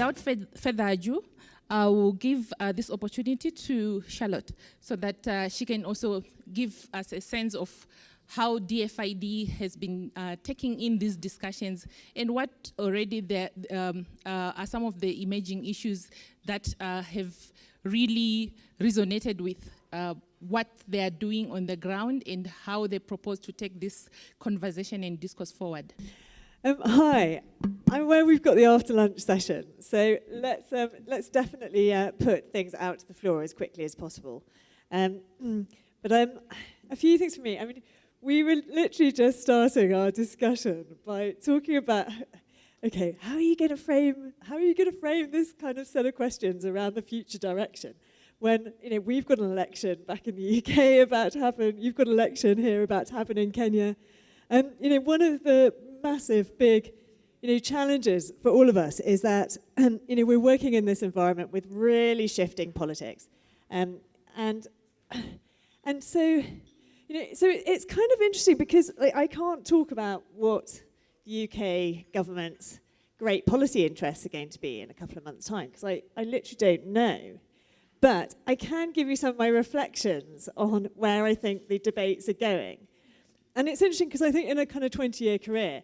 without further ado, I will give this opportunity to Charlotte so that she can also give us a sense of how DFID has been taking in these discussions and what already there are some of the emerging issues that have really resonated with what they are doing on the ground and how they propose to take this conversation and discourse forward. Hi, I'm aware we've got the after lunch session, so let's definitely put things out to the floor as quickly as possible. But a few things for me. I mean, we were literally just starting our discussion by talking about, okay, how are you going to frame this kind of set of questions around the future direction? When we've got an election back in the UK about to happen, you've got an election here about to happen in Kenya, and one of the massive, big, challenges for all of us is that, we're working in this environment with really shifting politics, and so, so it's kind of interesting because I can't talk about what UK government's great policy interests are going to be in a couple of months' time because I literally don't know. But I can give you some of my reflections on where I think the debates are going. And it's interesting because I think in a kind of 20-year career,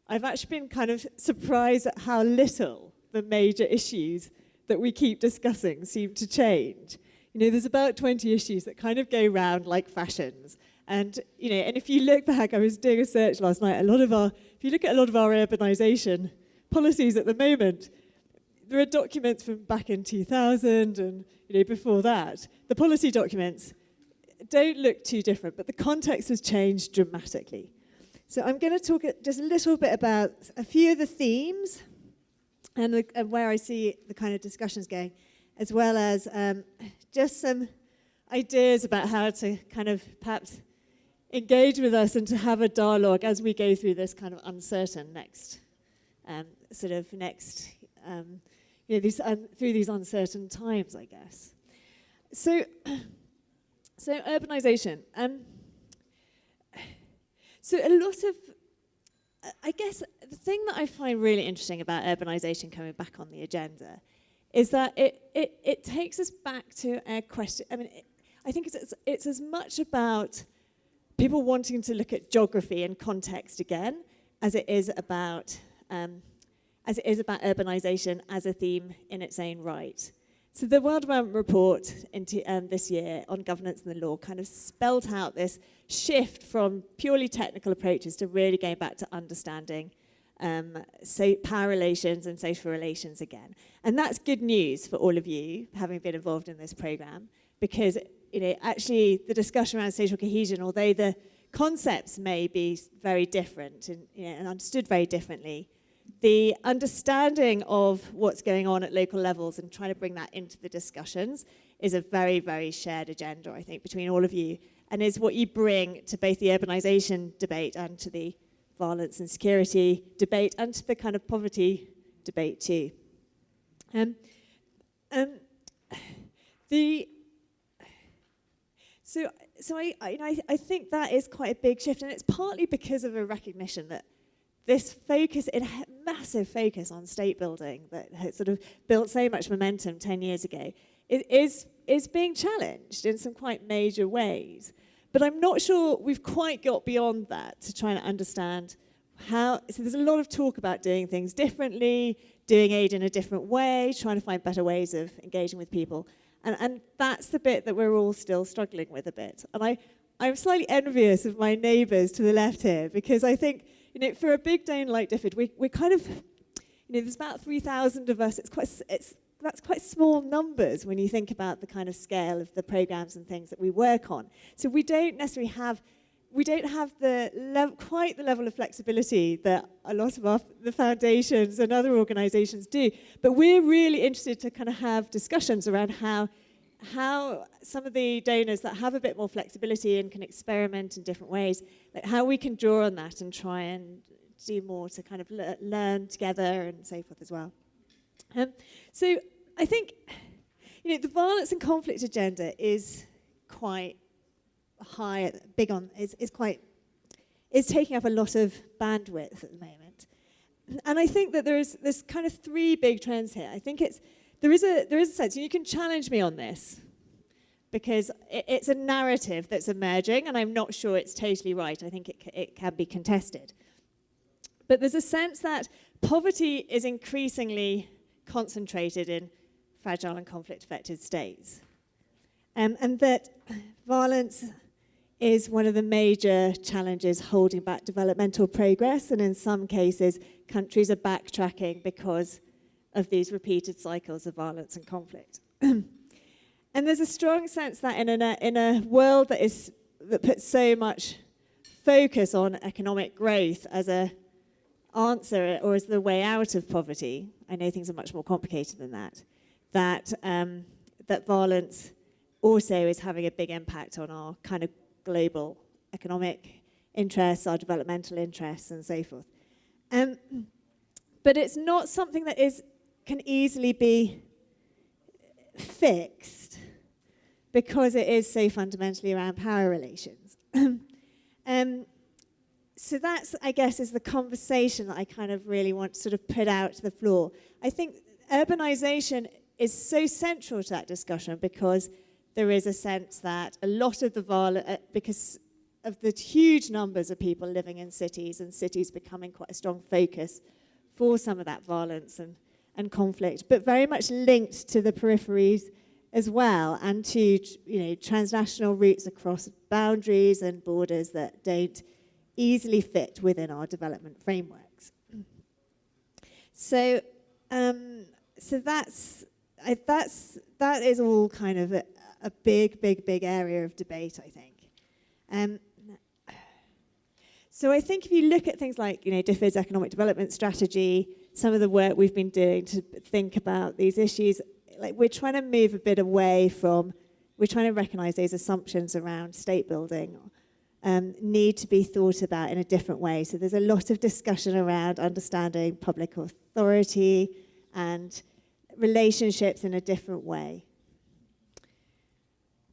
I've actually been kind of surprised at how little the major issues that we keep discussing seem to change. There's about 20 issues that kind of go round like fashions. And, and if you look back, I was doing a search last night, if you look at a lot of our urbanisation policies at the moment, there are documents from back in 2000 and, before that. The policy documents don't look too different, but the context has changed dramatically. So I'm going to talk just a little bit about a few of the themes and where I see the kind of discussions going, as well as just some ideas about how to kind of perhaps engage with us and to have a dialogue as we go through this kind of uncertain through these uncertain times, I guess. So urbanisation. So a lot of, I guess, the thing that I find really interesting about urbanisation coming back on the agenda is that it takes us back to a question. I mean, I think it's as much about people wanting to look at geography and context again as it is about urbanisation as a theme in its own right. So the World Environment Report this year on governance and the law kind of spelled out this shift from purely technical approaches to really going back to understanding power relations and social relations again. And that's good news for all of you, having been involved in this programme, because actually the discussion around social cohesion, although the concepts may be very different and understood very differently, the understanding of what's going on at local levels and trying to bring that into the discussions is a very, very shared agenda, I think, between all of you, and is what you bring to both the urbanisation debate and to the violence and security debate and to the kind of poverty debate too. So I think that is quite a big shift, and it's partly because of a recognition that this focus, a massive focus on state building that had sort of built so much momentum 10 years ago, is being challenged in some quite major ways. But I'm not sure we've quite got beyond that to try and understand how. So there's a lot of talk about doing things differently, doing aid in a different way, trying to find better ways of engaging with people. And that's the bit that we're all still struggling with a bit. And I'm slightly envious of my neighbours to the left here, because I think, for a big donor like DFID, we're kind of, there's about 3,000 of us. That's quite small numbers when you think about the kind of scale of the programs and things that we work on. So we don't necessarily have, quite the level of flexibility that a lot of the foundations and other organisations do. But we're really interested to kind of have discussions around how some of the donors that have a bit more flexibility and can experiment in different ways, like how we can draw on that and try and do more to kind of learn together and so forth as well. So I think, the violence and conflict agenda is quite high, is taking up a lot of bandwidth at the moment. And I think that there's kind of three big trends here. I think there is a sense, and you can challenge me on this, because it's a narrative that's emerging, and I'm not sure it's totally right. I think it can be contested. But there's a sense that poverty is increasingly concentrated in fragile and conflict-affected states. And that violence is one of the major challenges holding back developmental progress, and in some cases, countries are backtracking because of these repeated cycles of violence and conflict. And there's a strong sense that in a world that puts so much focus on economic growth as an answer or as the way out of poverty, I know things are much more complicated than that, that violence also is having a big impact on our kind of global economic interests, our developmental interests, and so forth. But it's not something that can easily be fixed because it is so fundamentally around power relations. So that's, I guess, is the conversation that I kind of really want to sort of put out to the floor. I think urbanization is so central to that discussion because there is a sense that a lot of the violence, because of the huge numbers of people living in cities, and cities becoming quite a strong focus for some of that violence and conflict, but very much linked to the peripheries as well, and to transnational routes across boundaries and borders that don't easily fit within our development frameworks. So that is all kind of a big area of debate, I think. So I think if you look at things like DFID's economic development strategy, some of the work we've been doing to think about these issues, like we're trying to move a bit away from, we're trying to recognize those assumptions around state building need to be thought about in a different way. So there's a lot of discussion around understanding public authority and relationships in a different way.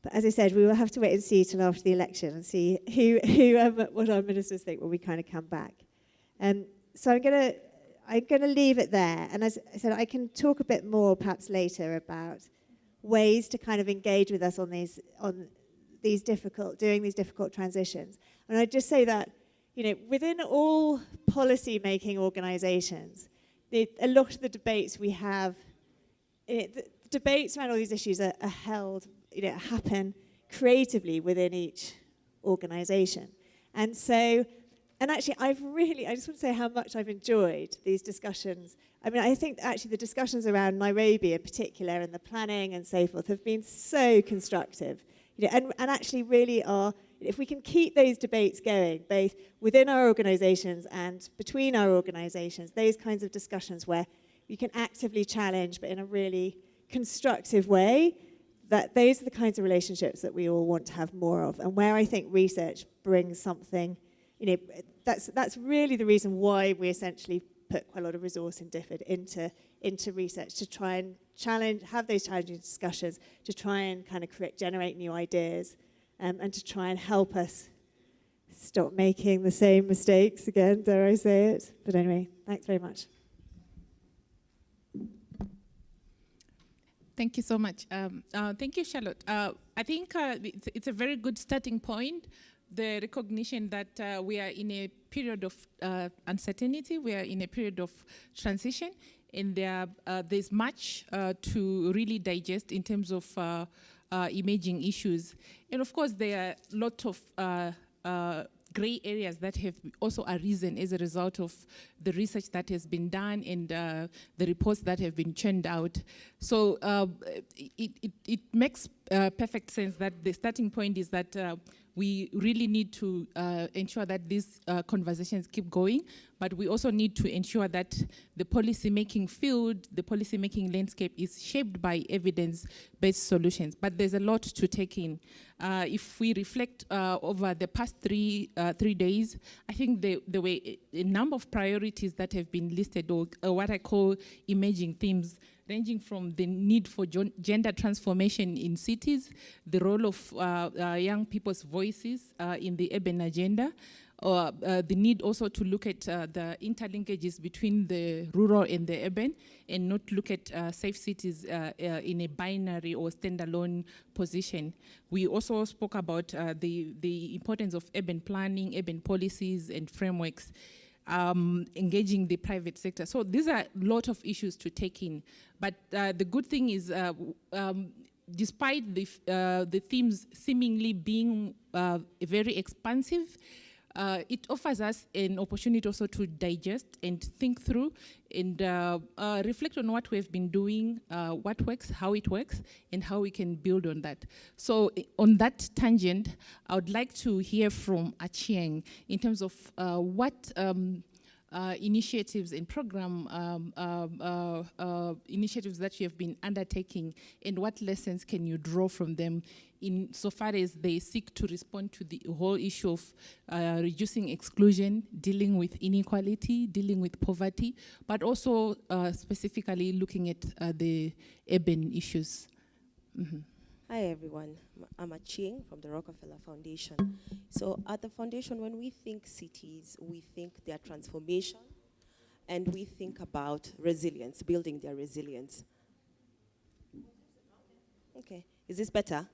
But as I said, we will have to wait and see till after the election and see what our ministers think when we kind of come back. So I'm gonna leave it there. And as I said, I can talk a bit more perhaps later about ways to kind of engage with us on these difficult transitions. And I'd just say that within all policy-making organisations, a lot of the debates we have, the debates around all these issues are held, happen creatively within each organisation. And actually, I just want to say how much I've enjoyed these discussions. I mean, I think actually the discussions around Nairobi in particular and the planning and so forth have been so constructive. And actually really are, if we can keep those debates going, both within our organisations and between our organisations, those kinds of discussions where you can actively challenge, but in a really constructive way, that those are the kinds of relationships that we all want to have more of, and where I think research brings something, that's really the reason why we essentially put quite a lot of resource in DFID into research, to try and have those challenging discussions, to try and kind of generate new ideas, and to try and help us stop making the same mistakes again, dare I say it. But anyway, thanks very much. Thank you so much. Thank you, Charlotte. I think it's a very good starting point, the recognition that we are in a period of uncertainty, we are in a period of transition, and there's much to really digest in terms of emerging issues. And of course, there are a lot of grey areas that have also arisen as a result of the research that has been done and the reports that have been churned out. So it makes perfect sense that the starting point is that we really need to ensure that these conversations keep going, but we also need to ensure that the policy-making field, the policy-making landscape is shaped by evidence-based solutions. But there's a lot to take in. If we reflect over the past three days, I think there were a number of priorities that have been listed, or what I call emerging themes ranging from the need for gender transformation in cities, the role of young people's voices in the urban agenda, or the need also to look at the interlinkages between the rural and the urban, and not look at safe cities in a binary or standalone position. We also spoke about the importance of urban planning, urban policies and frameworks, engaging the private sector. So these are a lot of issues to take in. But the good thing is, despite the themes seemingly being very expansive, it offers us an opportunity also to digest and think through and reflect on what we've been doing, what works, how it works, and how we can build on that. So on that tangent, I would like to hear from Achieng in terms of what initiatives and program initiatives that you have been undertaking, and what lessons can you draw from them in so far as they seek to respond to the whole issue of reducing exclusion, dealing with inequality, dealing with poverty, but also specifically looking at the urban issues. Mm-hmm. Hi everyone, I'm Achieng from the Rockefeller Foundation. So at the foundation, when we think cities, we think their transformation, and we think about resilience, building their resilience. Okay, is this better?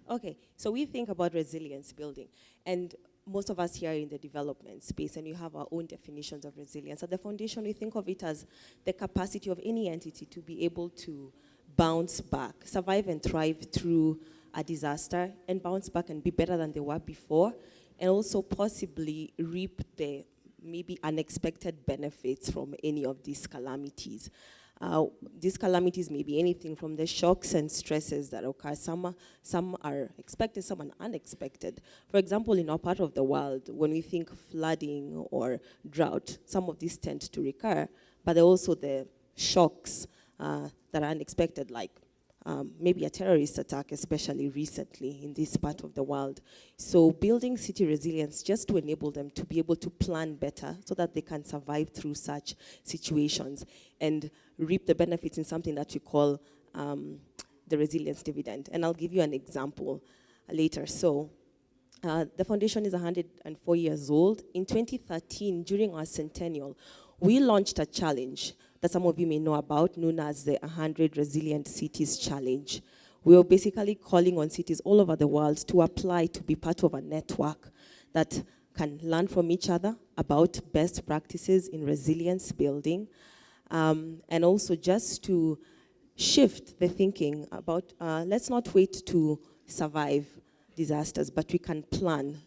Okay, so we think about resilience building, and most of us here are in the development space, and you have our own definitions of resilience. At the foundation, we think of it as the capacity of any entity to be able to bounce back, survive and thrive through a disaster, and bounce back and be better than they were before, and also possibly reap the maybe unexpected benefits from any of these calamities. These calamities may be anything from the shocks and stresses that occur. Some are expected, some are unexpected. For example, in our part of the world, when we think flooding or drought, some of these tend to recur, but there are also the shocks that are unexpected, like maybe a terrorist attack, especially recently in this part of the world. So building city resilience just to enable them to be able to plan better so that they can survive through such situations and reap the benefits in something that we call the resilience dividend. And I'll give you an example later. So the foundation is 104 years old. In 2013, during our centennial, we launched a challenge that some of you may know about, known as the 100 Resilient Cities Challenge. We were basically calling on cities all over the world to apply to be part of a network that can learn from each other about best practices in resilience building, and also just to shift the thinking about let's not wait to survive disasters, but we can plan.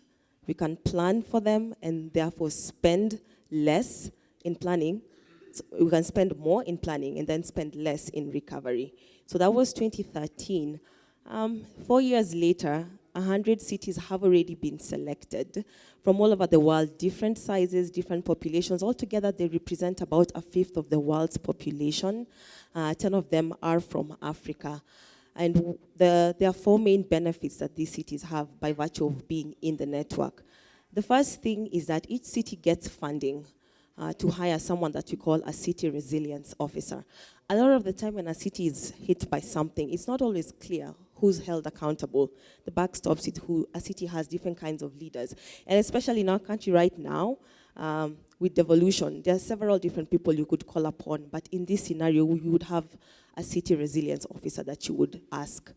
We can plan for them and therefore spend less in planning. So we can spend more in planning and then spend less in recovery. So that was 2013. 4 years later, 100 cities have already been selected from all over the world, different sizes, different populations. Altogether, they represent about 1/5 of the world's population. 10 of them are from Africa. And there are 4 main benefits that these cities have by virtue of being in the network. The first thing is that each city gets funding to hire someone that we call a city resilience officer. A lot of the time when a city is hit by something, it's not always clear who's held accountable. The buck stops with who. A city has different kinds of leaders. And especially in our country right now, with devolution, there are several different people you could call upon. But in this scenario, you would have a city resilience officer that you would ask,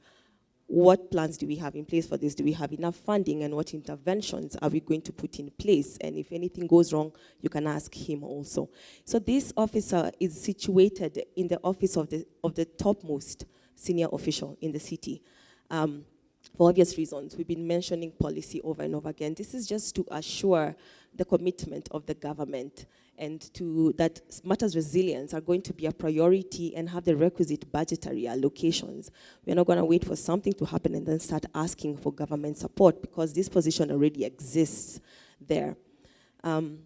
what plans do we have in place for this? Do we have enough funding, and what interventions are we going to put in place? And if anything goes wrong, you can ask him also. So this officer is situated in the office of the topmost senior official in the city. For obvious reasons, we've been mentioning policy over and over again. This is just to assure the commitment of the government and to that matters resilience are going to be a priority and have the requisite budgetary allocations. We're not going to wait for something to happen and then start asking for government support, because this position already exists there. And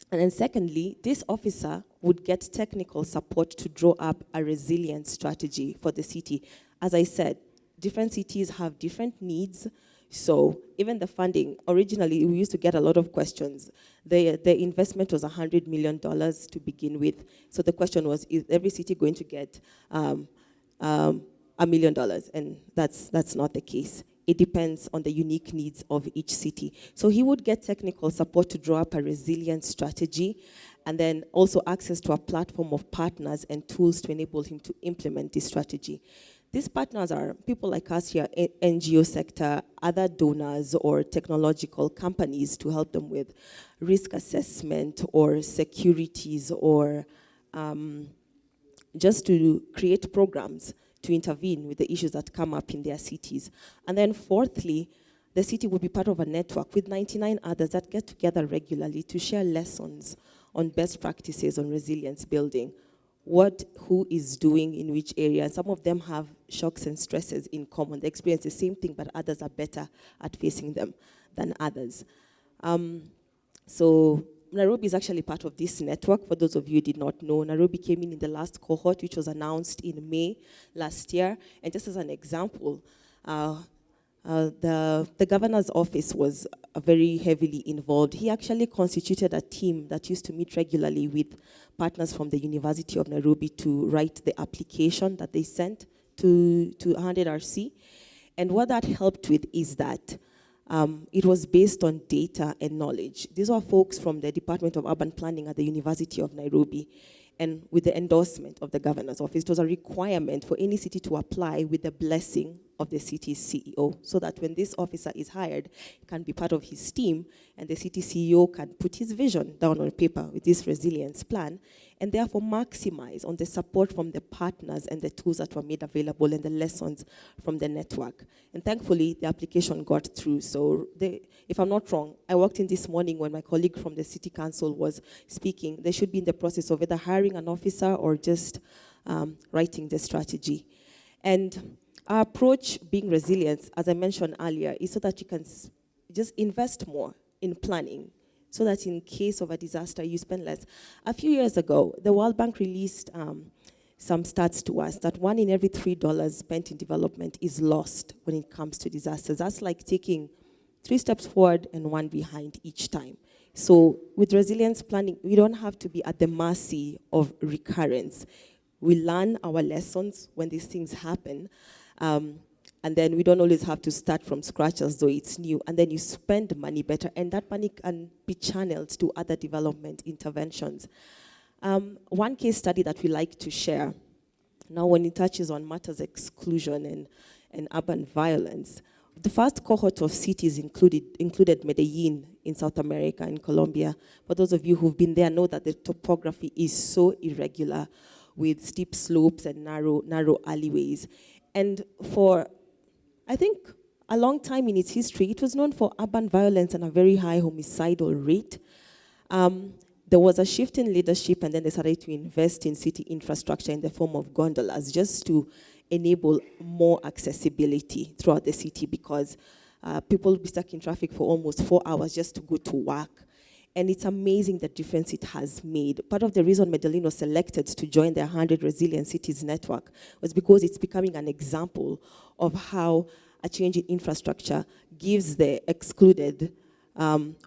then secondly, this officer would get technical support to draw up a resilience strategy for the city. As I said, different cities have different needs. So even the funding, originally we used to get a lot of questions. The investment was $100 million to begin with. So the question was, is every city going to get $1 million? And that's not the case. It depends on the unique needs of each city. So he would get technical support to draw up a resilience strategy, and then also access to a platform of partners and tools to enable him to implement this strategy. These partners are people like us here, NGO sector, other donors or technological companies to help them with risk assessment or securities or just to create programs to intervene with the issues that come up in their cities. And then fourthly, the city will be part of a network with 99 others that get together regularly to share lessons on best practices on resilience building, who is doing in which area. And some of them have shocks and stresses in common. They experience the same thing, but others are better at facing them than others. So Nairobi is actually part of this network. For those of you who did not know, Nairobi came in the last cohort, which was announced in May last year. And just as an example, the governor's office was very heavily involved. He actually constituted a team that used to meet regularly with partners from the University of Nairobi to write the application that they sent to 100RC. And what that helped with is that it was based on data and knowledge. These were folks from the Department of Urban Planning at the University of Nairobi. And with the endorsement of the governor's office, it was a requirement for any city to apply with the blessing of the city's CEO, so that when this officer is hired, he can be part of his team, and the city CEO can put his vision down on paper with this resilience plan, and therefore maximize on the support from the partners and the tools that were made available and the lessons from the network. And thankfully, the application got through. So if I'm not wrong, I walked in this morning when my colleague from the city council was speaking. They should be in the process of either hiring an officer or just writing the strategy. And our approach, being resilient, as I mentioned earlier, is so that you can just invest more in planning, so that in case of a disaster, you spend less. A few years ago, the World Bank released some stats to us that $1 in every $3 spent in development is lost when it comes to disasters. That's like taking 3 steps forward and 1 behind each time. So with resilience planning, we don't have to be at the mercy of recurrence. We learn our lessons when these things happen, and then we don't always have to start from scratch as though it's new. And then you spend money better, and that money can be channeled to other development interventions. One case study that we like to share, now when it touches on matters exclusion and urban violence, the first cohort of cities included Medellin in South America and Colombia. For those of you who've been there, know that the topography is so irregular with steep slopes and narrow alleyways. And for, I think, a long time in its history, it was known for urban violence and a very high homicidal rate. There was a shift in leadership, and then they started to invest in city infrastructure in the form of gondolas just to enable more accessibility throughout the city, because people would be stuck in traffic for almost 4 hours just to go to work. And it's amazing the difference it has made. Part of the reason Medellin was selected to join the 100 Resilient Cities Network was because it's becoming an example of how a change in infrastructure gives the excluded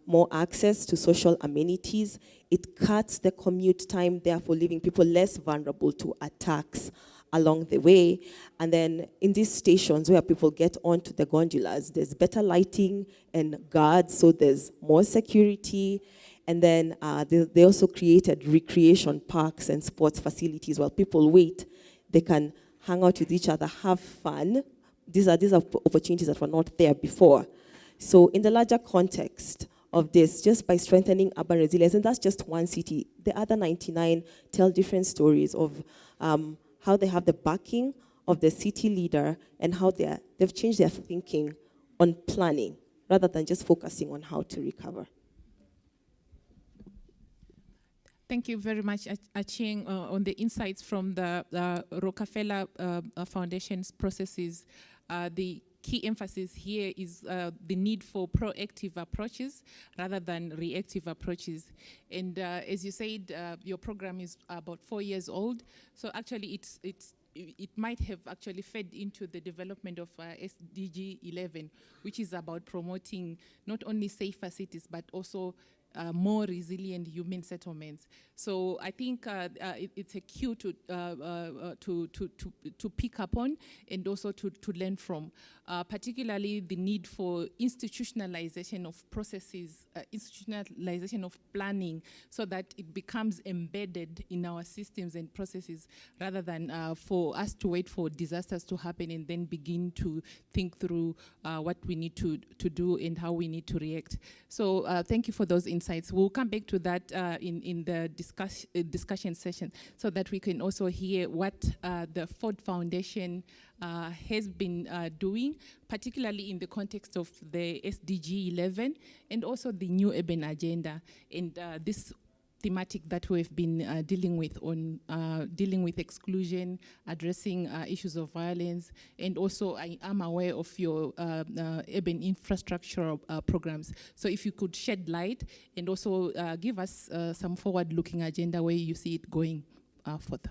more access to social amenities. It cuts the commute time, therefore leaving people less vulnerable to attacks along the way. And then in these stations where people get onto the gondolas, there's better lighting and guards, so there's more security. And then they also created recreation parks and sports facilities. While people wait, they can hang out with each other, have fun. These are opportunities that were not there before. So in the larger context of this, just by strengthening urban resilience, and that's just one city, the other 99 tell different stories of how they have the backing of the city leader and how they've changed their thinking on planning rather than just focusing on how to recover. Thank you very much, Achieng, on the insights from the Rockefeller Foundation's processes. The key emphasis here is the need for proactive approaches rather than reactive approaches. And as you said, your program is about 4 years old. So actually it's it might have actually fed into the development of SDG11, which is about promoting not only safer cities, but also more resilient human settlements. So I think it's a cue to pick up on and also to learn from, particularly the need for institutionalization of processes, institutionalization of planning, so that it becomes embedded in our systems and processes, rather than for us to wait for disasters to happen and then begin to think through what we need to do and how we need to react. So thank you for those insights. We'll come back to that in the discussion session, so that we can also hear what the Ford Foundation has been doing, particularly in the context of the SDG11 and also the New Urban Agenda, and this thematic that we've been dealing with on dealing with exclusion, addressing issues of violence, and also I am aware of your urban infrastructure programs. So if you could shed light and also give us some forward-looking agenda where you see it going further.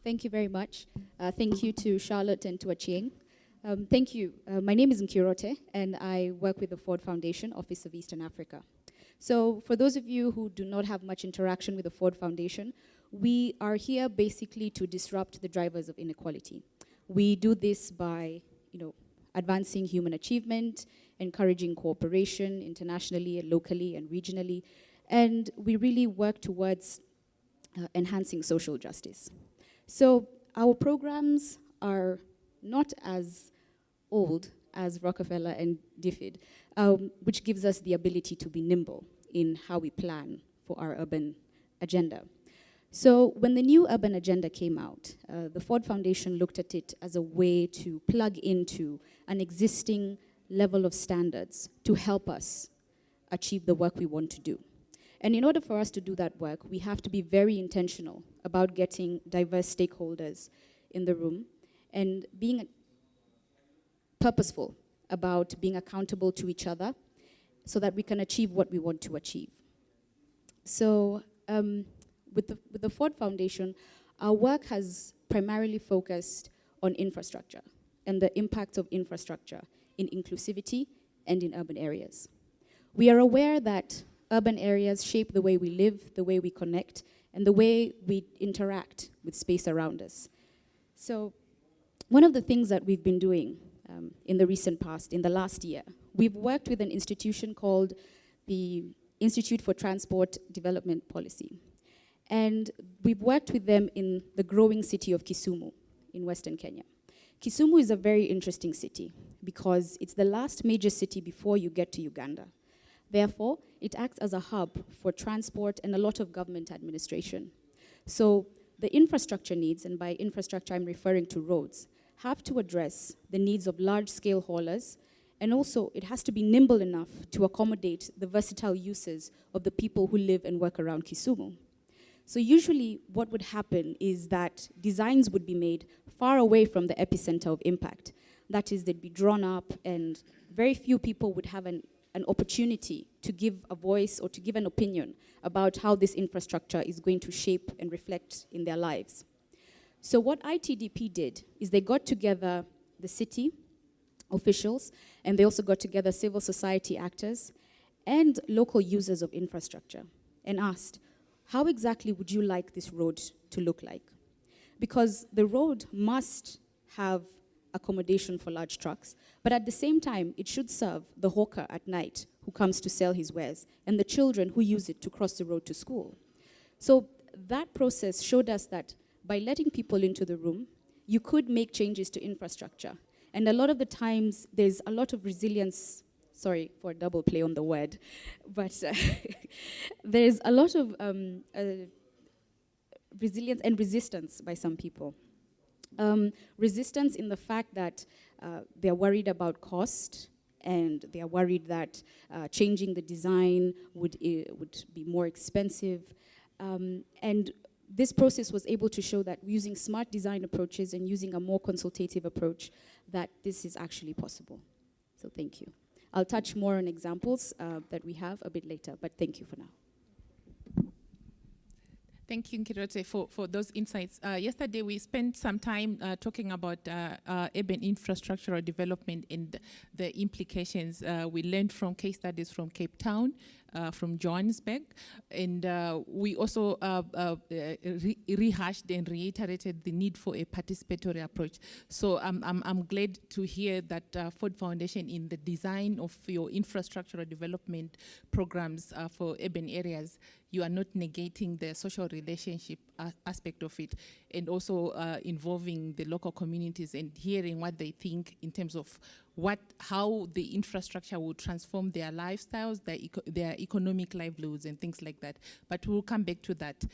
Thank you very much. Thank you to Charlotte and to Achieng. Thank you. My name is Nkirote, and I work with the Ford Foundation, Office of Eastern Africa. So for those of you who do not have much interaction with the Ford Foundation, we are here basically to disrupt the drivers of inequality. We do this by, advancing human achievement, encouraging cooperation internationally and locally and regionally, and we really work towards enhancing social justice. So our programs are not as old as Rockefeller and DFID, which gives us the ability to be nimble in how we plan for our urban agenda. So when the new urban agenda came out, the Ford Foundation looked at it as a way to plug into an existing level of standards to help us achieve the work we want to do. And in order for us to do that work, we have to be very intentional about getting diverse stakeholders in the room and being purposeful about being accountable to each other so that we can achieve what we want to achieve. So with the Ford Foundation, our work has primarily focused on infrastructure and the impact of infrastructure in inclusivity and in urban areas. We are aware that urban areas shape the way we live, the way we connect, and the way we interact with space around us. So one of the things that we've been doing in the recent past, in the last year, we've worked with an institution called the Institute for Transport Development Policy. And we've worked with them in the growing city of Kisumu in Western Kenya. Kisumu is a very interesting city because it's the last major city before you get to Uganda. Therefore, it acts as a hub for transport and a lot of government administration. So the infrastructure needs, and by infrastructure I'm referring to roads, have to address the needs of large-scale haulers, and also it has to be nimble enough to accommodate the versatile uses of the people who live and work around Kisumu. So usually what would happen is that designs would be made far away from the epicenter of impact. That is, they'd be drawn up and very few people would have an opportunity to give a voice or to give an opinion about how this infrastructure is going to shape and reflect in their lives. So what ITDP did is they got together the city officials, and they also got together civil society actors and local users of infrastructure and asked, how exactly would you like this road to look like? Because the road must have accommodation for large trucks, but at the same time, it should serve the hawker at night who comes to sell his wares and the children who use it to cross the road to school. So that process showed us that by letting people into the room, you could make changes to infrastructure. And a lot of the times, there's a lot of resilience. Sorry for a double play on the word, but there's a lot of resilience and resistance by some people. Resistance in the fact that they're worried about cost, and they're worried that changing the design would be more expensive. And this process was able to show that using smart design approaches and using a more consultative approach, that this is actually possible. So thank you. I'll touch more on examples that we have a bit later, but thank you for now. Thank you, Nkirote, for those insights. Yesterday, we spent some time talking about urban infrastructural development and the implications. We learned from case studies from Cape Town, from Johannesburg, and we also rehashed and reiterated the need for a participatory approach. So I'm glad to hear that Ford Foundation, in the design of your infrastructural development programs for urban areas, you are not negating the social relationship aspect of it, and also involving the local communities and hearing what they think in terms of how the infrastructure will transform their lifestyles, their economic livelihoods and things like that. But we'll come back to that.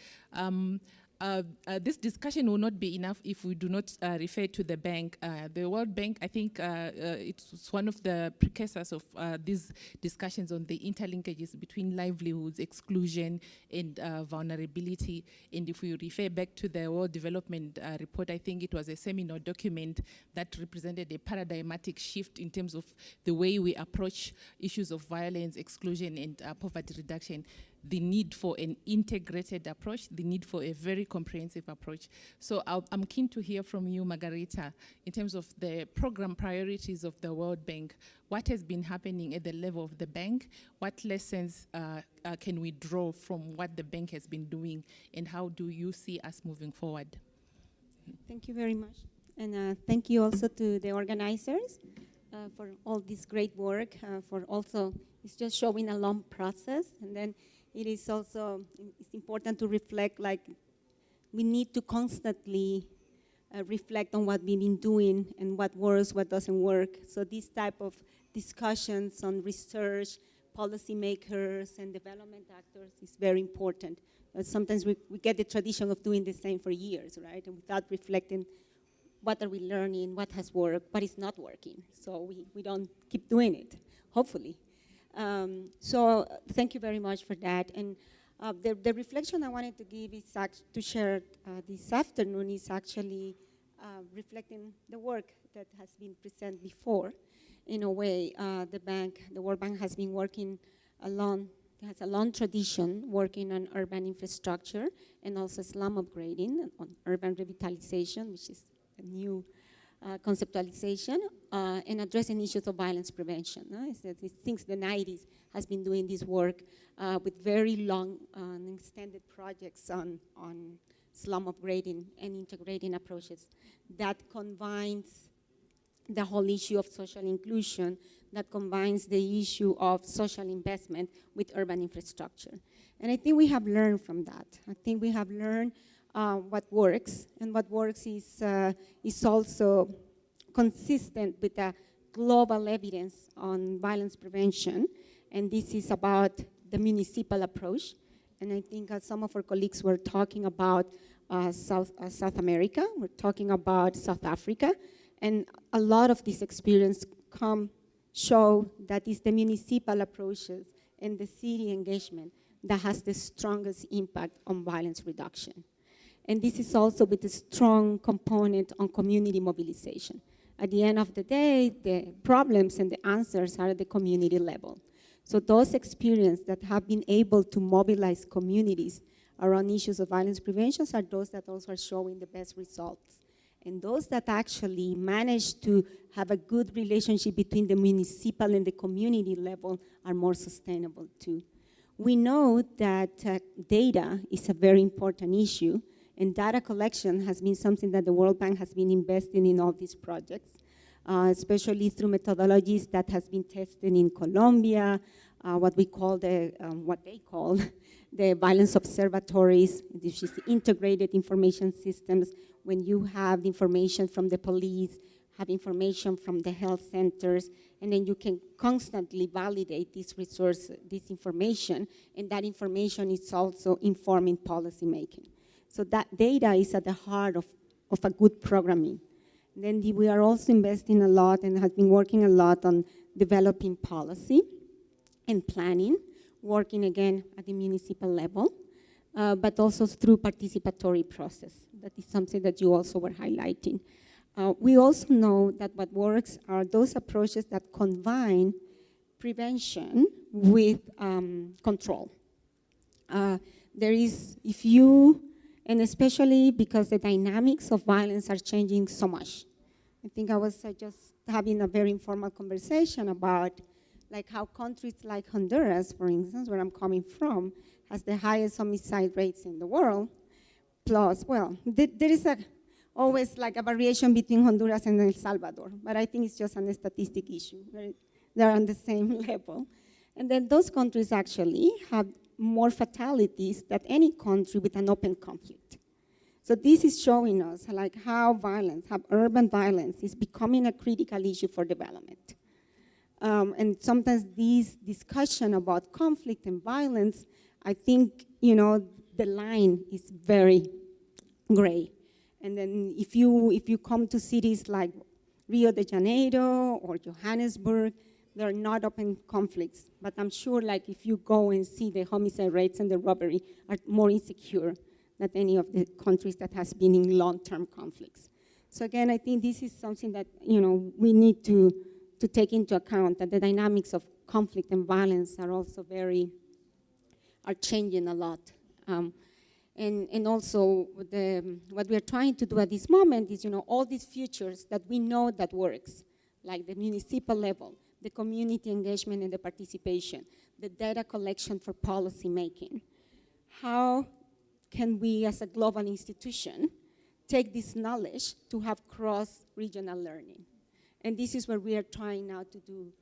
This discussion will not be enough if we do not refer to the bank. The World Bank, I think it's one of the precursors of these discussions on the interlinkages between livelihoods, exclusion, and vulnerability. And if we refer back to the World Development Report, I think it was a seminal document that represented a paradigmatic shift in terms of the way we approach issues of violence, exclusion, and poverty reduction. The need for an integrated approach, the need for a very comprehensive approach. So I'm keen to hear from you, Margarita, in terms of the program priorities of the World Bank. What has been happening at the level of the bank? What lessons can we draw from what the bank has been doing? And how do you see us moving forward? Thank you very much. And thank you also to the organizers for all this great work, for also, it's just showing a long process. And then it is also, it's important to reflect, like, we need to constantly reflect on what we've been doing and what works, what doesn't work. So this type of discussions on research, policymakers, and development actors is very important. Sometimes we get the tradition of doing the same for years, right? And without reflecting what are we learning, what has worked, what is not working. So we don't keep doing it, hopefully. So thank you very much for that. And the reflection I wanted to give is to share this afternoon is actually reflecting the work that has been presented before. In a way, the World Bank has been working has a long tradition working on urban infrastructure and also slum upgrading, on urban revitalization, which is a new conceptualization, and addressing issues of violence prevention. Since the 90s has been doing this work with very long and extended projects on slum upgrading and integrating approaches that combines the whole issue of social inclusion, that combines the issue of social investment with urban infrastructure. And I think we have learned from that. I think we have learned what works, and what works is also consistent with the global evidence on violence prevention, and this is about the municipal approach. And I think some of our colleagues were talking about South America, we're talking about South Africa, and a lot of this experience show that it's the municipal approaches and the city engagement that has the strongest impact on violence reduction. And this is also with a strong component on community mobilization. At the end of the day, the problems and the answers are at the community level. So those experiences that have been able to mobilize communities around issues of violence prevention are those that also are showing the best results. And those that actually manage to have a good relationship between the municipal and the community level are more sustainable too. We know that data is a very important issue, and data collection has been something that the World Bank has been investing in all these projects, especially through methodologies that has been tested in Colombia, what they call the violence observatories, which is integrated information systems. When you have information from the police, have information from the health centers, and then you can constantly validate this resource, this information, and that information is also informing policy making. So that data is at the heart of a good programming. And then we are also investing a lot and have been working a lot on developing policy and planning, working again at the municipal level, but also through participatory process. That is something that you also were highlighting. We also know that what works are those approaches that combine prevention with control. there is, if you, and especially because the dynamics of violence are changing so much. I think I was just having a very informal conversation about like how countries like Honduras, for instance, where I'm coming from, has the highest homicide rates in the world. Plus, well, there is always like a variation between Honduras and El Salvador, but I think it's just a statistic issue. They're on the same level. And then those countries actually have more fatalities than any country with an open conflict. So this is showing us like how violence, how urban violence is becoming a critical issue for development. And sometimes this discussion about conflict and violence, I think, you know, the line is very gray. And then if you come to cities like Rio de Janeiro or Johannesburg, they're not open conflicts. But I'm sure like if you go and see the homicide rates and the robbery are more insecure than any of the countries that has been in long-term conflicts. So again, I think this is something that, you know, we need to take into account, that the dynamics of conflict and violence are also are changing a lot. And also what we are trying to do at this moment is, you know, all these features that we know that works, like the municipal level, the community engagement and the participation, the data collection for policy making. How can we as a global institution take this knowledge to have cross-regional learning? And this is where we are trying now to do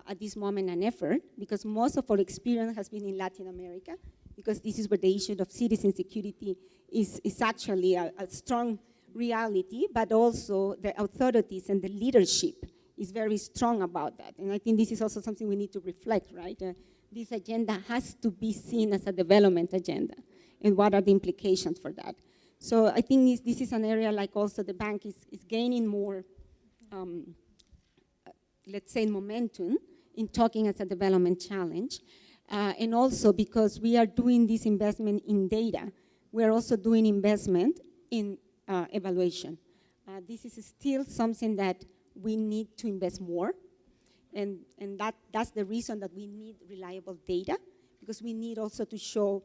at this moment an effort, because most of our experience has been in Latin America, because this is where the issue of citizen security is actually a strong reality, but also the authorities and the leadership is very strong about that. And I think this is also something we need to reflect, right? This agenda has to be seen as a development agenda, and what are the implications for that? So I think this is an area like also the bank is gaining more, let's say, momentum in talking as a development challenge. And also because we are doing this investment in data, we are also doing investment in evaluation. This is still something that we need to invest more. And that's the reason that we need reliable data, because we need also to show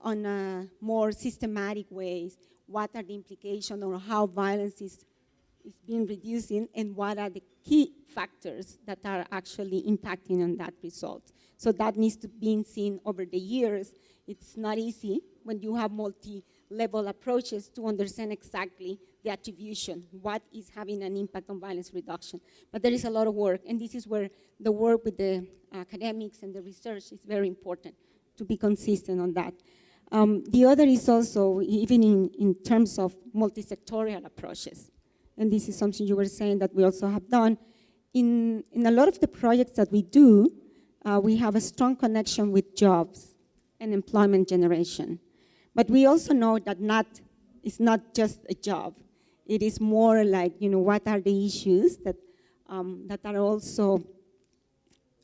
on a more systematic ways what are the implications or how violence is being reducing, and what are the key factors that are actually impacting on that result. So that needs to be seen over the years. It's not easy when you have multi-level approaches to understand exactly the attribution, what is having an impact on violence reduction. But there is a lot of work, and this is where the work with the academics and the research is very important to be consistent on that. The other is also, even in terms of multi-sectorial approaches, and this is something you were saying that we also have done. In a lot of the projects that we do, we have a strong connection with jobs and employment generation. But we also know that it's not just a job. It is more like, you know, what are the issues that are also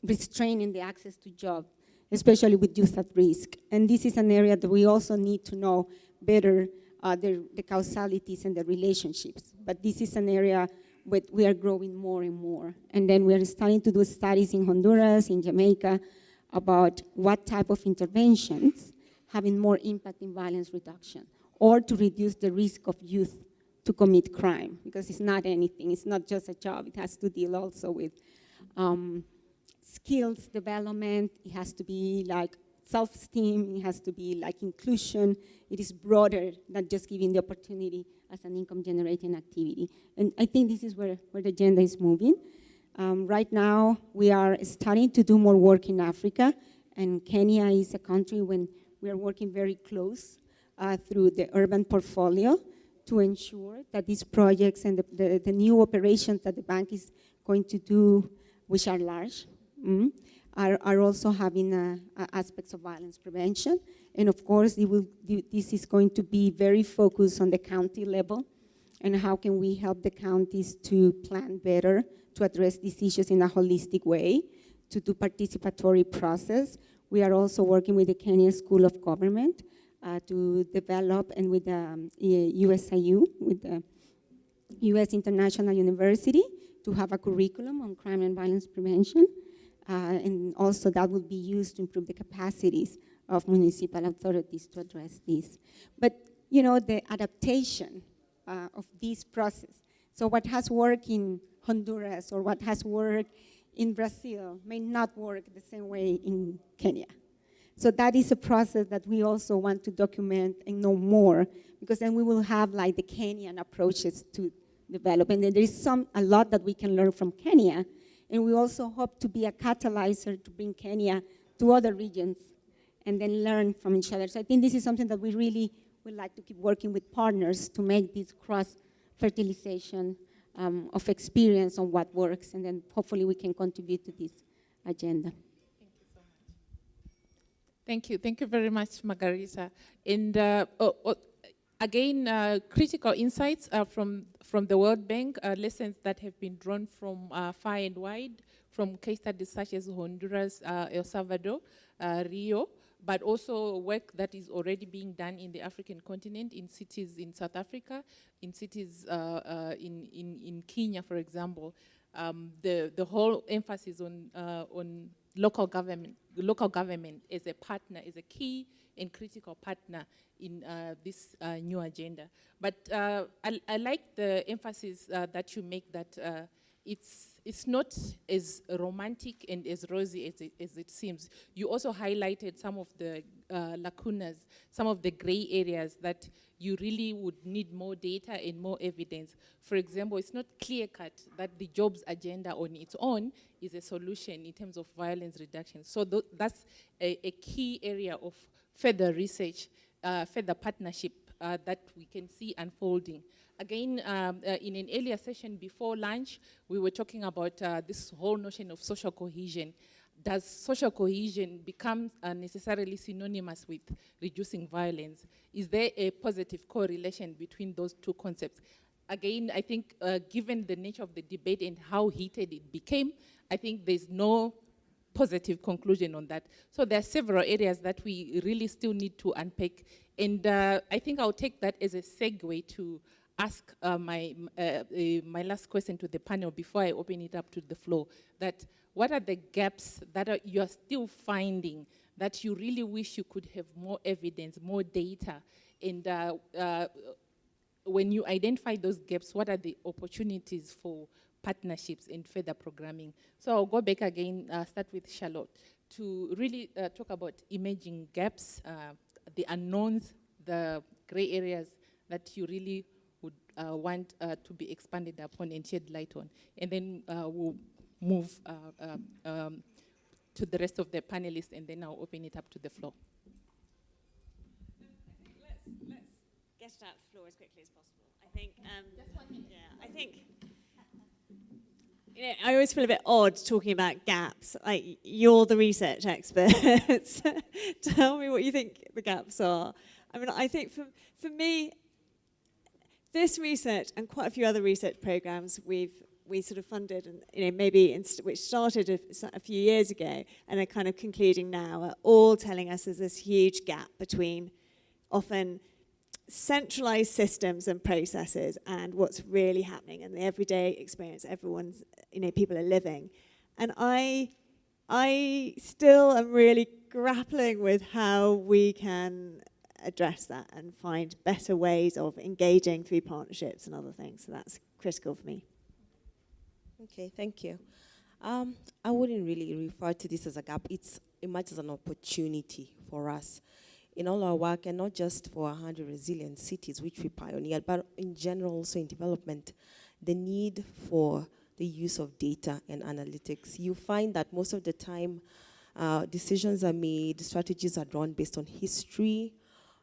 restraining the access to jobs, especially with youth at risk. And this is an area that we also need to know better the causalities and the relationships. But this is an area where we are growing more and more. And then we are starting to do studies in Honduras, in Jamaica, about what type of interventions having more impact in violence reduction, or to reduce the risk of youth to commit crime, because it's not anything, it's not just a job, it has to deal also with skills development, it has to be like self-esteem, it has to be like inclusion, it is broader than just giving the opportunity as an income-generating activity. And I think this is where the agenda is moving. Right now, we are starting to do more work in Africa, and Kenya is a country when we are working very close through the urban portfolio to ensure that these projects and the new operations that the bank is going to do, which are large, are also having aspects of violence prevention. And of course, this is going to be very focused on the county level, and how can we help the counties to plan better, to address these issues in a holistic way, to do participatory process. We are also working with the Kenya School of Government to develop, and with USIU, with the US International University, to have a curriculum on crime and violence prevention. And also that will be used to improve the capacities of municipal authorities to address this. But, you know, the adaptation of this process. So what has worked in Honduras or what has worked in Brazil may not work the same way in Kenya. So that is a process that we also want to document and know more, because then we will have like the Kenyan approaches to development. And there is a lot that we can learn from Kenya, and we also hope to be a catalyzer to bring Kenya to other regions and then learn from each other. So I think this is something that we really would like to keep working with partners to make this cross-fertilization of experience on what works, and then hopefully we can contribute to this agenda. Thank you. Thank you very much, Margarita. And again, critical insights from the World Bank, lessons that have been drawn from far and wide, from case studies such as Honduras, El Salvador, Rio, but also work that is already being done in the African continent, in cities in South Africa, in cities in Kenya, for example. The whole emphasis on local government as a partner, as a key and critical partner in this new agenda. But I like the emphasis that you make that it's not as romantic and as rosy as it seems. You also highlighted some of the lacunas, some of the gray areas that you really would need more data and more evidence. For example, it's not clear-cut that the jobs agenda on its own is a solution in terms of violence reduction. So that's a key area of further research, further partnership that we can see unfolding. Again, in an earlier session before lunch, we were talking about this whole notion of social cohesion. Does social cohesion become necessarily synonymous with reducing violence? Is there a positive correlation between those two concepts? Again, I think given the nature of the debate and how heated it became, I think there's no positive conclusion on that. So there are several areas that we really still need to unpack. And I think I'll take that as a segue to ask my last question to the panel before I open it up to the floor. That what are the gaps that you are still finding that you really wish you could have more evidence, more data? And when you identify those gaps, what are the opportunities for partnerships and further programming? So I'll go back again, start with Charlotte, to really talk about emerging gaps, the unknowns, the gray areas that you really would want to be expanded upon and shed light on. And then we'll move to the rest of the panelists, and then I'll open it up to the floor. Let's get it out the floor as quickly as possible. I think, yeah, I think, you know, I always feel a bit odd talking about gaps. Like, you're the research experts. Tell me what you think the gaps are. I mean, I think for me, this research and quite a few other research programs we sort of funded, and you know, maybe which started a few years ago and are kind of concluding now, are all telling us there's this huge gap between often centralized systems and processes and what's really happening in the everyday experience everyone's, you know, people are living. And I still am really grappling with how we can address that and find better ways of engaging through partnerships and other things. So that's critical for me. Okay, thank you. I wouldn't really refer to this as a gap. It's emerged as an opportunity for us in all our work, and not just for 100 resilient cities, which we pioneered, but in general also in development, the need for the use of data and analytics. You find that most of the time decisions are made, strategies are drawn based on history,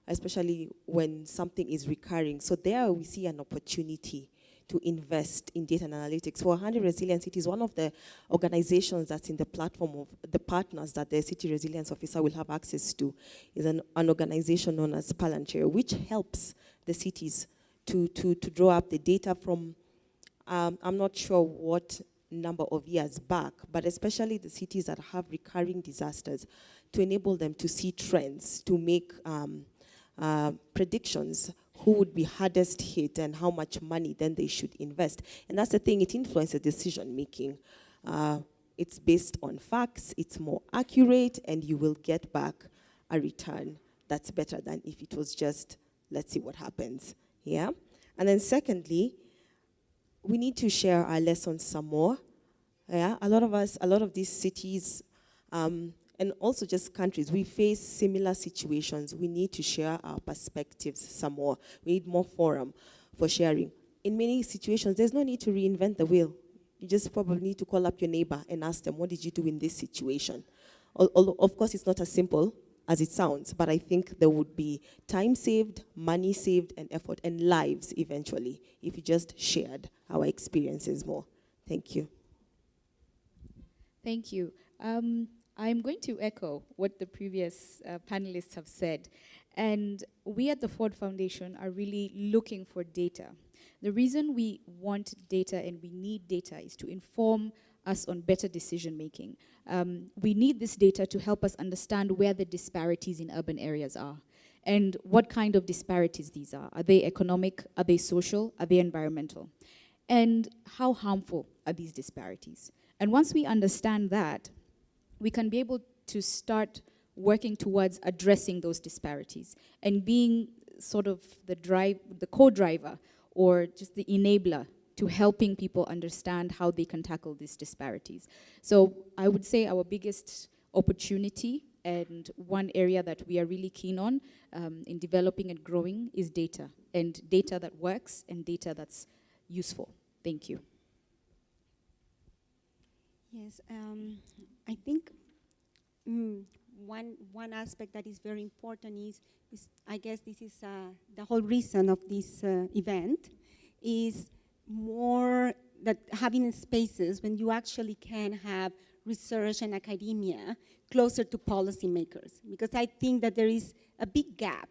especially when something is recurring. So there we see an opportunity to invest in data and analytics. For 100 Resilient Cities, one of the organizations that's in the platform of the partners that the City Resilience Officer will have access to is an organization known as Palantir, which helps the cities to draw up the data from, I'm not sure what number of years back, but especially the cities that have recurring disasters, to enable them to see trends, to make predictions who would be hardest hit and how much money then they should invest. And that's the thing, it influences decision making. It's based on facts, it's more accurate, and you will get back a return that's better than if it was just, let's see what happens. Yeah? And then secondly, we need to share our lessons some more. Yeah? A lot of these cities, and also just countries, we face similar situations. We need to share our perspectives some more. We need more forum for sharing. In many situations, there's no need to reinvent the wheel. You just probably need to call up your neighbor and ask them, what did you do in this situation? Although, of course, it's not as simple as it sounds, but I think there would be time saved, money saved, and effort, and lives eventually, if we just shared our experiences more. Thank you. Thank you. I'm going to echo what the previous panelists have said. And we at the Ford Foundation are really looking for data. The reason we want data and we need data is to inform us on better decision making. We need this data to help us understand where the disparities in urban areas are and what kind of disparities these are. Are they economic? Are they social? Are they environmental? And how harmful are these disparities? And once we understand that, we can be able to start working towards addressing those disparities and being sort of the co-driver or just the enabler to helping people understand how they can tackle these disparities. So I would say our biggest opportunity and one area that we are really keen on in developing and growing is data, and data that works and data that's useful. Thank you. Yes, I think one aspect that is very important is I guess this is the whole reason of this event, is more that having spaces when you actually can have research and academia closer to policymakers. Because I think that there is a big gap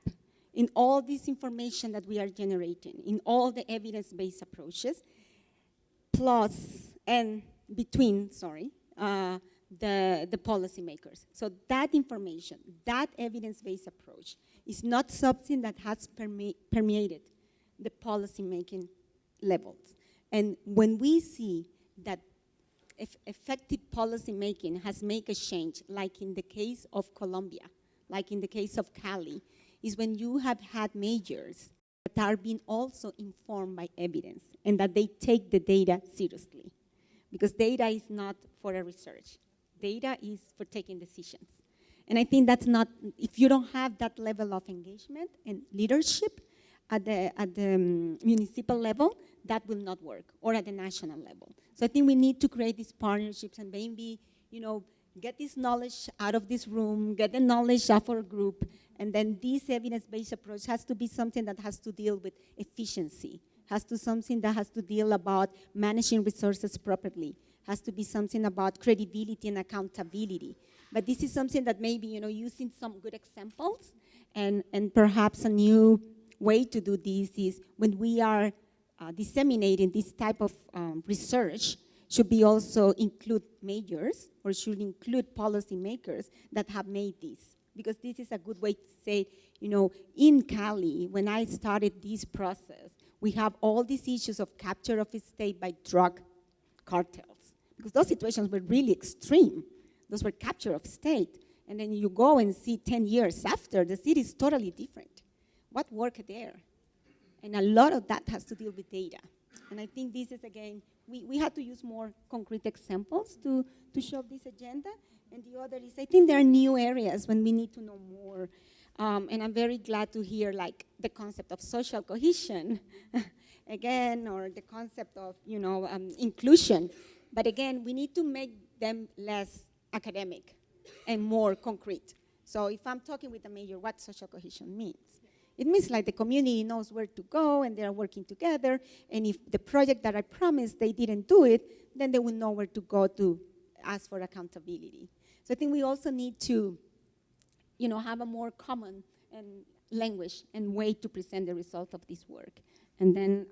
in all this information that we are generating, in all the evidence-based approaches, plus and between, the policymakers. So that information, that evidence-based approach is not something that has permeated the policymaking levels. And when we see that effective policymaking has made a change, like in the case of Colombia, like in the case of Cali, is when you have had mayors that are being also informed by evidence and that they take the data seriously. Because data is not for a research. Data is for taking decisions. And I think that's not, if you don't have that level of engagement and leadership at the municipal level, that will not work, or at the national level. So I think we need to create these partnerships and maybe, get this knowledge out of this room, get the knowledge out for a group, and then this evidence-based approach has to be something that has to deal with efficiency, has to something that has to deal about managing resources properly, has to be something about credibility and accountability. But this is something that maybe, using some good examples and perhaps a new way to do this is when we are disseminating this type of research should be also include mayors or should include policymakers that have made this. Because this is a good way to say, in Cali, when I started this process, we have all these issues of capture of the state by drug cartels. Because those situations were really extreme. Those were capture of state. And then you go and see 10 years after, the city is totally different. What worked there? And a lot of that has to deal with data. And I think this is, again, we had to use more concrete examples to show this agenda. And the other is, I think there are new areas when we need to know more. And I'm very glad to hear, the concept of social cohesion, again, or the concept of, inclusion. But again, we need to make them less academic and more concrete. So if I'm talking with a mayor, what social cohesion means? It means the community knows where to go and they're working together. And if the project that I promised, they didn't do it, then they will know where to go to ask for accountability. So I think we also need to, have a more common language and way to present the result of this work. And then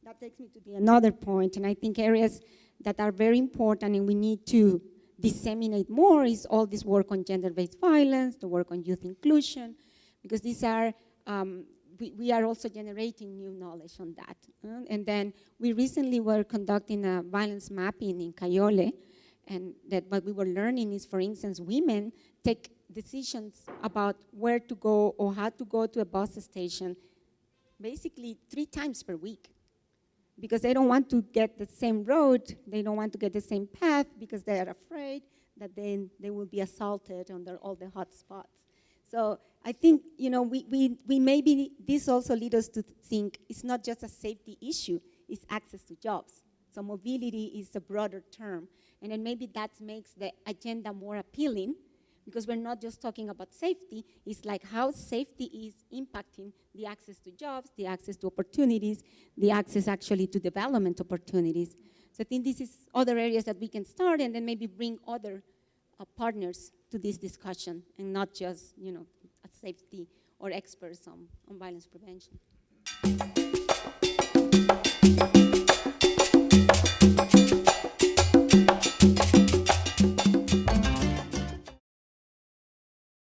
that takes me to another point, and I think areas that are very important and we need to disseminate more is all this work on gender-based violence, the work on youth inclusion, because these are, we are also generating new knowledge on that. And then we recently were conducting a violence mapping in Cayole, and that what we were learning is, for instance, women take decisions about where to go or how to go to a bus station basically 3 times per week, because they don't want to get the same road, they don't want to get the same path, because they are afraid that then they will be assaulted on all the hot spots. So I think, we maybe, this also leads us to think it's not just a safety issue, it's access to jobs. So mobility is a broader term, and then maybe that makes the agenda more appealing, because we're not just talking about safety, it's like how safety is impacting the access to jobs, the access to opportunities, the access actually to development opportunities. So I think this is other areas that we can start, and then maybe bring other partners to this discussion, and not just, safety or experts on violence prevention.